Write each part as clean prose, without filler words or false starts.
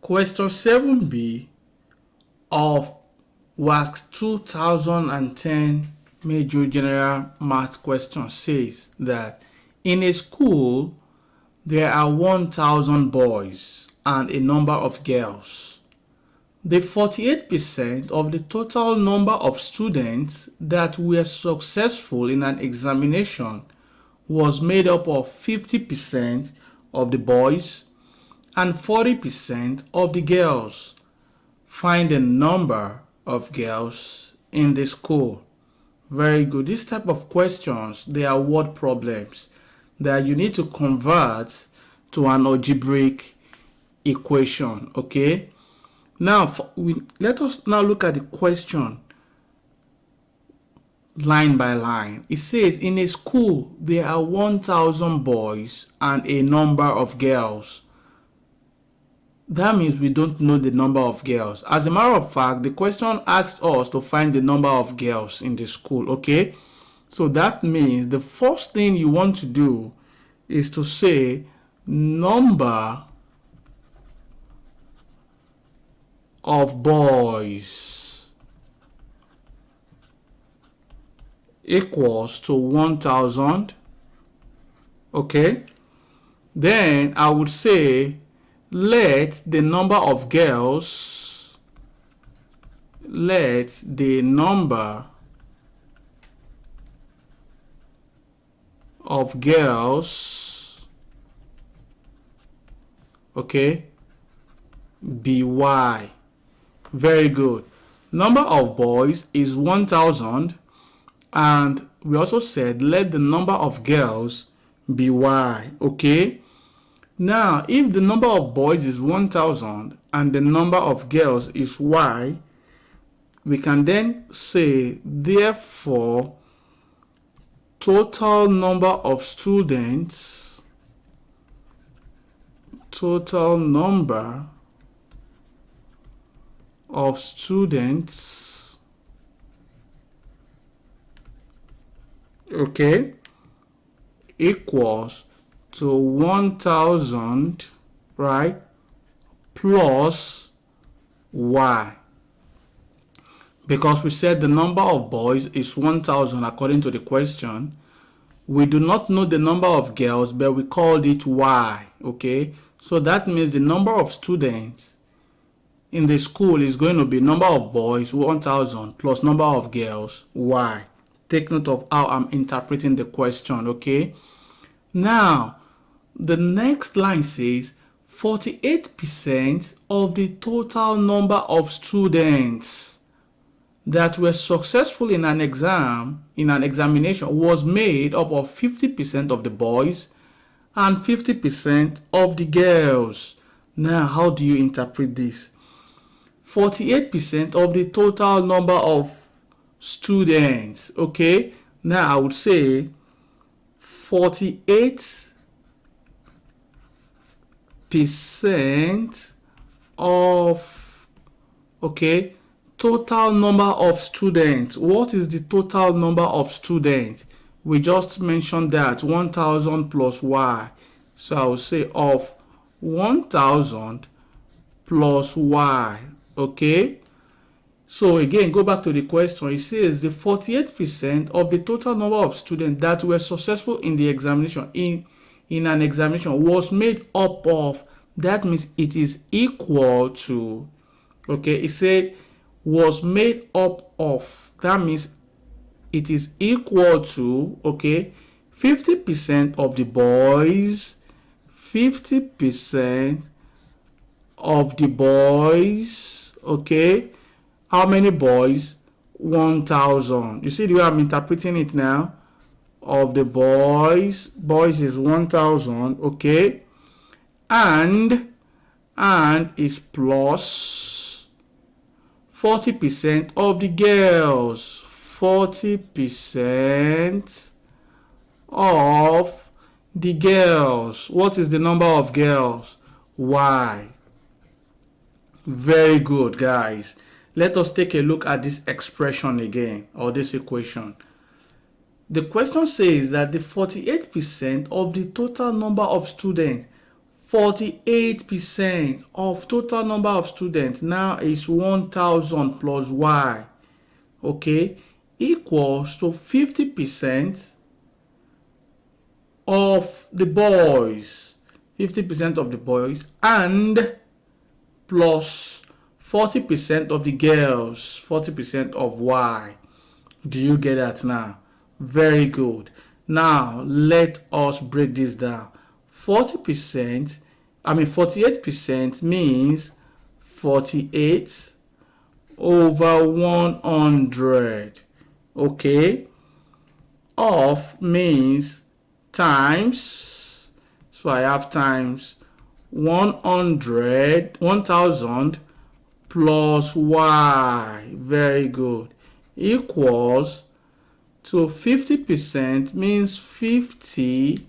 Question 7b of Wassce 2010 Major General Math question says that in a school there are 1,000 boys and a number of girls. The 48% of the total number of students that were successful in an examination was made up of 50% of the boys and 40% of the girls. Find the number of girls in the school. Very good. This type of questions, they are word problems that you need to convert to an algebraic equation. Okay. Now, let us now look at the question line by line. It says, in a school, there are 1,000 boys and a number of girls. That means we don't know the number of girls. As a matter of fact, the question asks us to find the number of girls in the school. Okay. So that means the first thing you want to do is to say number of boys equals to 1,000. Okay. Then I would say let the number of girls okay, be y. Very good. Number of boys is 1,000, and we also said let the number of girls be y. Okay. Now, if the number of boys is 1,000 and the number of girls is y, we can then say, therefore, total number of students, okay, equals to 1,000, right, plus y. Because we said the number of boys is 1,000 according to the question. We do not know the number of girls, but we called it y. Okay, so that means the number of students in the school is going to be number of boys 1,000 plus number of girls y. Take note of how I'm interpreting the question. Okay. Now, the next line says 48% of the total number of students that were successful in an examination was made up of 50% of the boys and 50% of the girls. Now, how do you interpret this? 48% of the total number of students. Okay, now I would say 48% of, okay, total number of students. What is the total number of students? We just mentioned that 1,000 plus y. So I will say of 1,000 plus y. Okay. So again, go back to the question. It says the 48% of the total number of students that were successful in the examination, in an examination, was made up of, that means it is equal to, okay, it said was made up of, that means it is equal to, okay, 50% of the boys, 50% of the boys, okay. How many boys? 1,000. You see the way I'm interpreting it now? Of the boys is 1,000, okay, and is plus 40% of the girls, 40% of the girls. What is the number of girls? Y. Very good, guys. Let us take a look at this expression again, or this equation. The question says that the 48% of the total number of students, 48% of total number of students now is 1000 plus y, okay, equals to 50% of the boys, 50% of the boys, and plus 40% of the girls, 40% of y. Do you get that now? Very good. Now let us break this down. 48% means 48 over 100. Okay, of means times, so I have times 1000 plus y. Very good. Equals to 50% means 50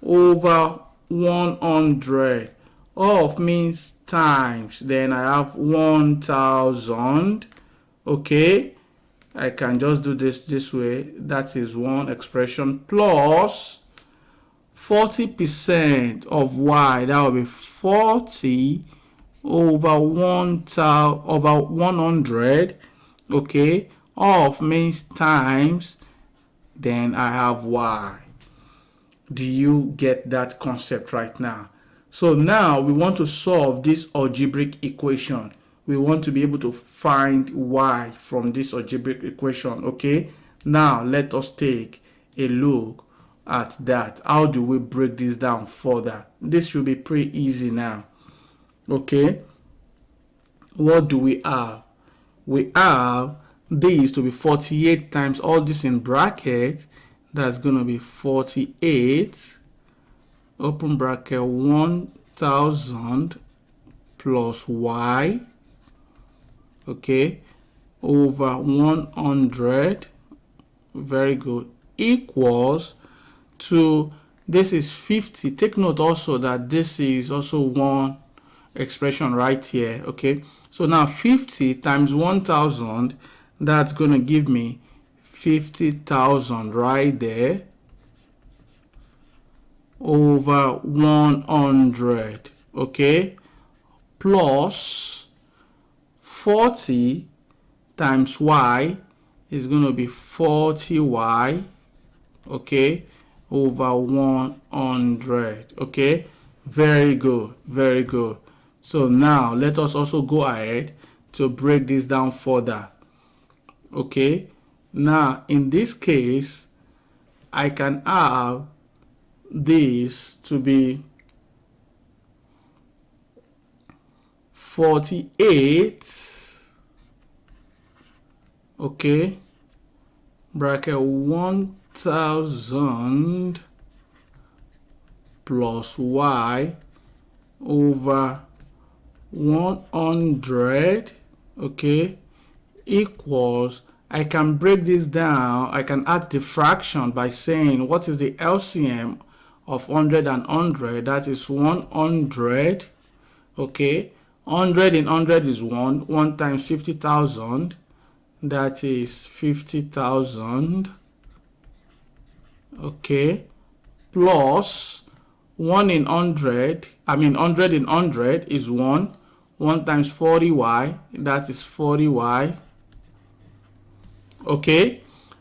over 100. Of means times, then I have 1000. Okay, I can just do this way. That is one expression plus 40% of y. That will be 40 over 100. Okay, of means times, then I have y. Do you get that concept right now? So now we want to solve this algebraic equation. We want to be able to find y from this algebraic equation. Okay, now let us take a look at that. How do we break this down further? This should be pretty easy now. Okay, what do we have? We have this to be 48 times all this in bracket. That's going to be 48 open bracket 1000 plus y, okay, over 100. Very good. Equals to, this is 50. Take note also that this is also one expression right here. Okay, so now 50 times 1000, that's going to give me 50,000 right there over 100. Okay, plus 40 times y is going to be 40y, okay, over 100. Okay, very good, very good. So now let us also go ahead to break this down further. Okay, now in this case I can have this to be 48, okay, bracket 1000 plus y over 100, okay, equals, I can break this down. I can add the fraction by saying what is the LCM of 100 and 100. That is 100. Okay, 100 in 100 is 1 times 50,000, that is 50,000. Okay, plus 1 in 100, 100 in 100 is 1 times 40y, that is 40y. Okay,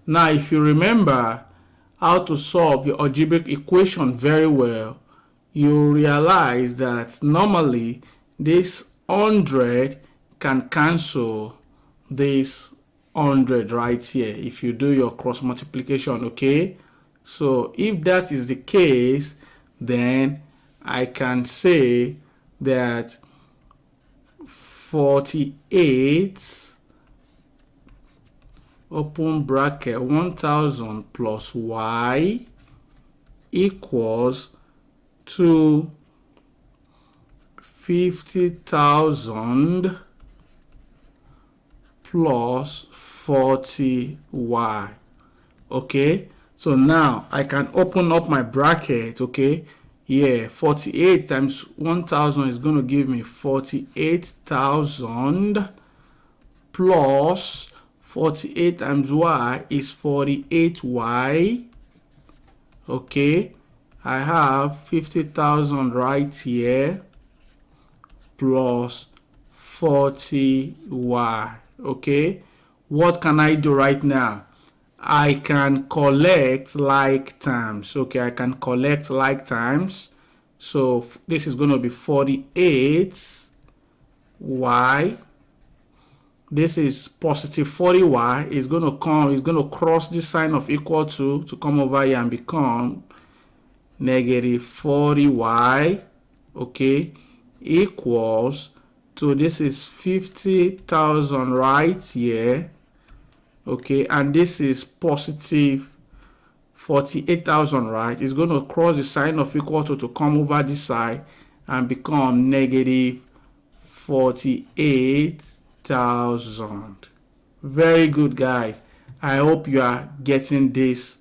now if you remember how to solve your algebraic equation very well, you realize that normally this 100 can cancel this 100 right here if you do your cross multiplication. Okay, so if that is the case, then I can say that 48 open bracket 1000 plus y equals to 50,000 plus 40y. Okay, so now I can open up my bracket. Okay, yeah, 48 times 1000 is going to give me 48,000 plus 48 times y is 48y. Okay, I have 50,000 right here plus 40y. Okay, what can I do right now? I can collect like terms. Okay, I can collect like terms. So this is going to be 48y. This is positive 40y. It's going to come, it's going to cross this sign of equal to come over here and become negative 40y. Okay, equals to, this is 50,000 right here. Okay, and this is positive 48,000, right? It's going to cross the sign of equal to come over this side and become negative 48,000. Very good, guys. I hope you are getting this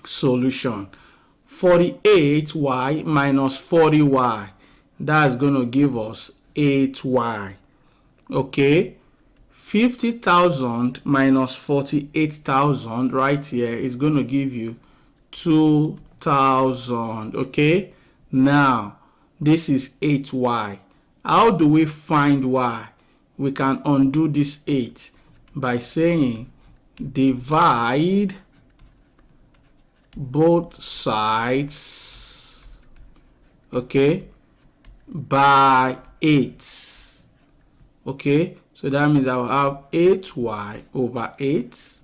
solution. 48y minus 40y, that's going to give us 8y. Okay, 50,000 minus 48,000 right here is going to give you 2,000. Okay, now this is 8y. How do we find y? We can undo this 8 by saying divide both sides, okay, by 8. Okay, so that means I will have 8y over 8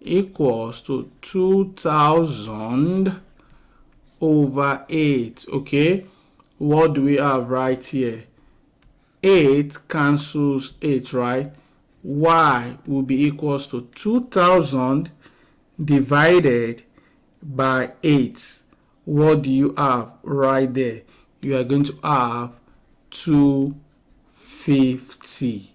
equals to 2,000 over 8. Okay, what do we have right here? 8 cancels 8, right? Y will be equals to 2,000 divided by 8. What do you have right there? You are going to have 250.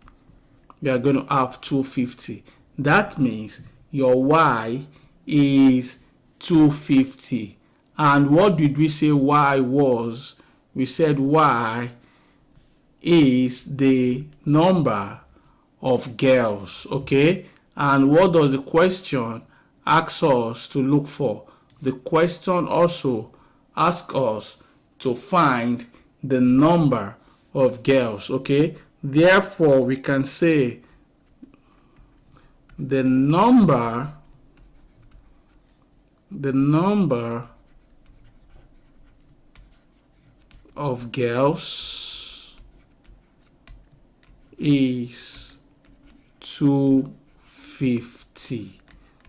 You are going to have 250. That means your y is 250. And what did we say y was? We said y is the number of girls. Okay, and what does the question ask us to look for? The question also asks us to find the number of girls. Okay, therefore we can say the number of girls is 250.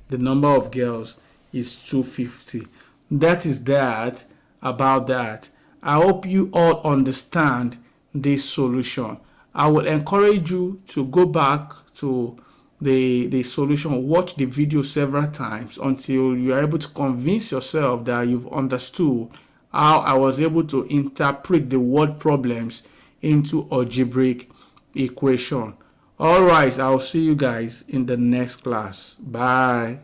The number of girls is 250. That is that about that. I hope you all understand this solution. I will encourage you to go back to the solution, watch the video several times until you are able to convince yourself that you've understood how I was able to interpret the word problems into algebraic equation. All right, I'll see you guys in the next class. Bye.